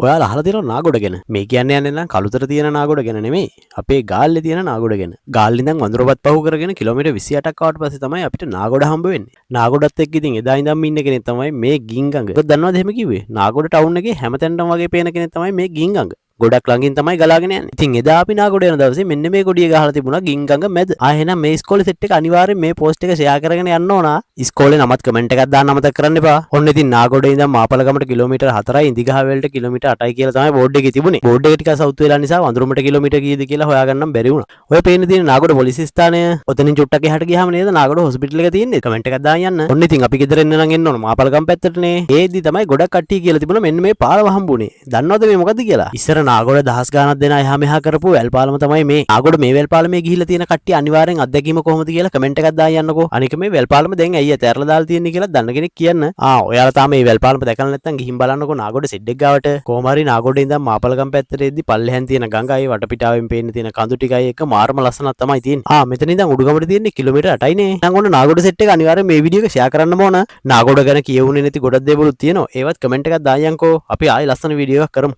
ඔයාලා අහලා තියෙනවද නාගොඩ ගැන? මේ කියන්නේ යන්නේ නම් කළුතර තියෙන නාගොඩ ගැන නෙමෙයි. අපේ ගාල්ලේ තියෙන නාගොඩ ගැන. ගාල්ලේ ඉඳන් වඳුරපත් පහු කරගෙන කිලෝමීටර් 28ක් ආවට පස්සේ තමයි අපිට නාගොඩ හම්බ වෙන්නේ. නාගොඩත් එක්ක ඉතින් එදා ඉඳන් ඉන්න කෙනෙක් තමයි මේ ගින්ගඟ. ඔබ දන්නවද එහෙම කිව්වේ? නාගොඩ ටවුන් එකේ හැමතැනටම වගේ පේන කෙනෙක් තමයි මේ ගින්ගඟ. ගොඩක් ළඟින් තමයි ගලාගෙන යන්නේ. ඉතින් එදා අපි නාගොඩ යන දවසේ මෙන්න මේ කොඩිය ගහලා තිබුණා ගින්ගඟ මැද. එහෙනම් මේ ඉස්කෝලේ සෙට් එක අනිවාර්යෙන් මේ පෝස්ට් එක ෂෙයා කරගෙන යන්න ඕන. ඉස්කෝලේ නමත් කමෙන්ට් එකක් දාන්න අමතක කරන්න එපා. ඔන්න ඉතින් නාගොඩේ ඉඳන් මාපලගමට කිලෝමීටර් 4යි ඉදිගහවැලට කිලෝමීටර් 8යි කියලා තමයි බෝඩ් එකේ තිබුණේ. බෝඩ් එක ටිකක් සවුත් වෙලා නිසා වඳුරුමට කිලෝමීටර් කීයද කියලා හොයාගන්නම් බැරි වුණා. ඔය පේන්න තියෙන නාගොඩ පොලිස් ස්ථානය ඔතනින් චුට්ටක් එහාට ගියාම නේද නාගොඩ හොස්පිටල් එක තියෙන්නේ. කමෙන්ට් එකක් දාන්න යන්න. ඔන්න ඉතින් අපි ගෙදර එන්න නම් එන්න ඕන මාපලගම පැත්තටනේ. ඒදි තමයි ගොඩක් කට්ටිය කියලා තිබුණා මෙන්න මේ පාරව හම්බුනේ. දන්නවද මේ මොකද්ද කියලා? ඉස්සර නාගොඩ දහස් ගානක් දෙන එහා මෙහා කරපු වැල්පාලම තමයි මේ. නාගොඩ මේ වැල්පාලමේ ගිහිල්ලා තියෙන කට්ටිය අනිවාර්යෙන් අත්දැකීම කොහොමද කියලා කමෙන්ට් එකක් දාන්න යන්නකෝ. අනික මේ වැල්පාලම දැන් ඇයි ඇතැරලා දාලා තියෙන්නේ කියලා දන්න කෙනෙක් කියන්න. ඔයාලා තාම මේ වැල්පාලම දැකලා නැත්නම් ගිහින් බලන්නකෝ නාගොඩ සෙඩ් එක ගාවට. කොහොම හරි නාගොඩේ ඉඳන් මාපලගම පැත්තට එද්දි පල්ලෙහෙන් තියෙන ගඟයි වටපිටාවෙන් පේන්න තියෙන කඳු ටිකයි එක මාර්ම ලස්සනක් තමයි තියෙන්නේ. මෙතන ඉඳන් උඩුගමට තියෙන්නේ කිලෝමීටර් 8යිනේ. දැන් ඔන්න නාගොඩ සෙට් එක අනිවාර්යෙන් මේ වීඩියෝ එක ෂෙයා කරන්න ඕන. නාගොඩ ගැන කියවුනේ නැති ගොඩක් දේවලුත් තියෙනවා. ඒවත් කමෙන්ට් එකක් දායන්කෝ. අපි ආයෙ ලස්සන වීඩියෝ එකක් කරමු.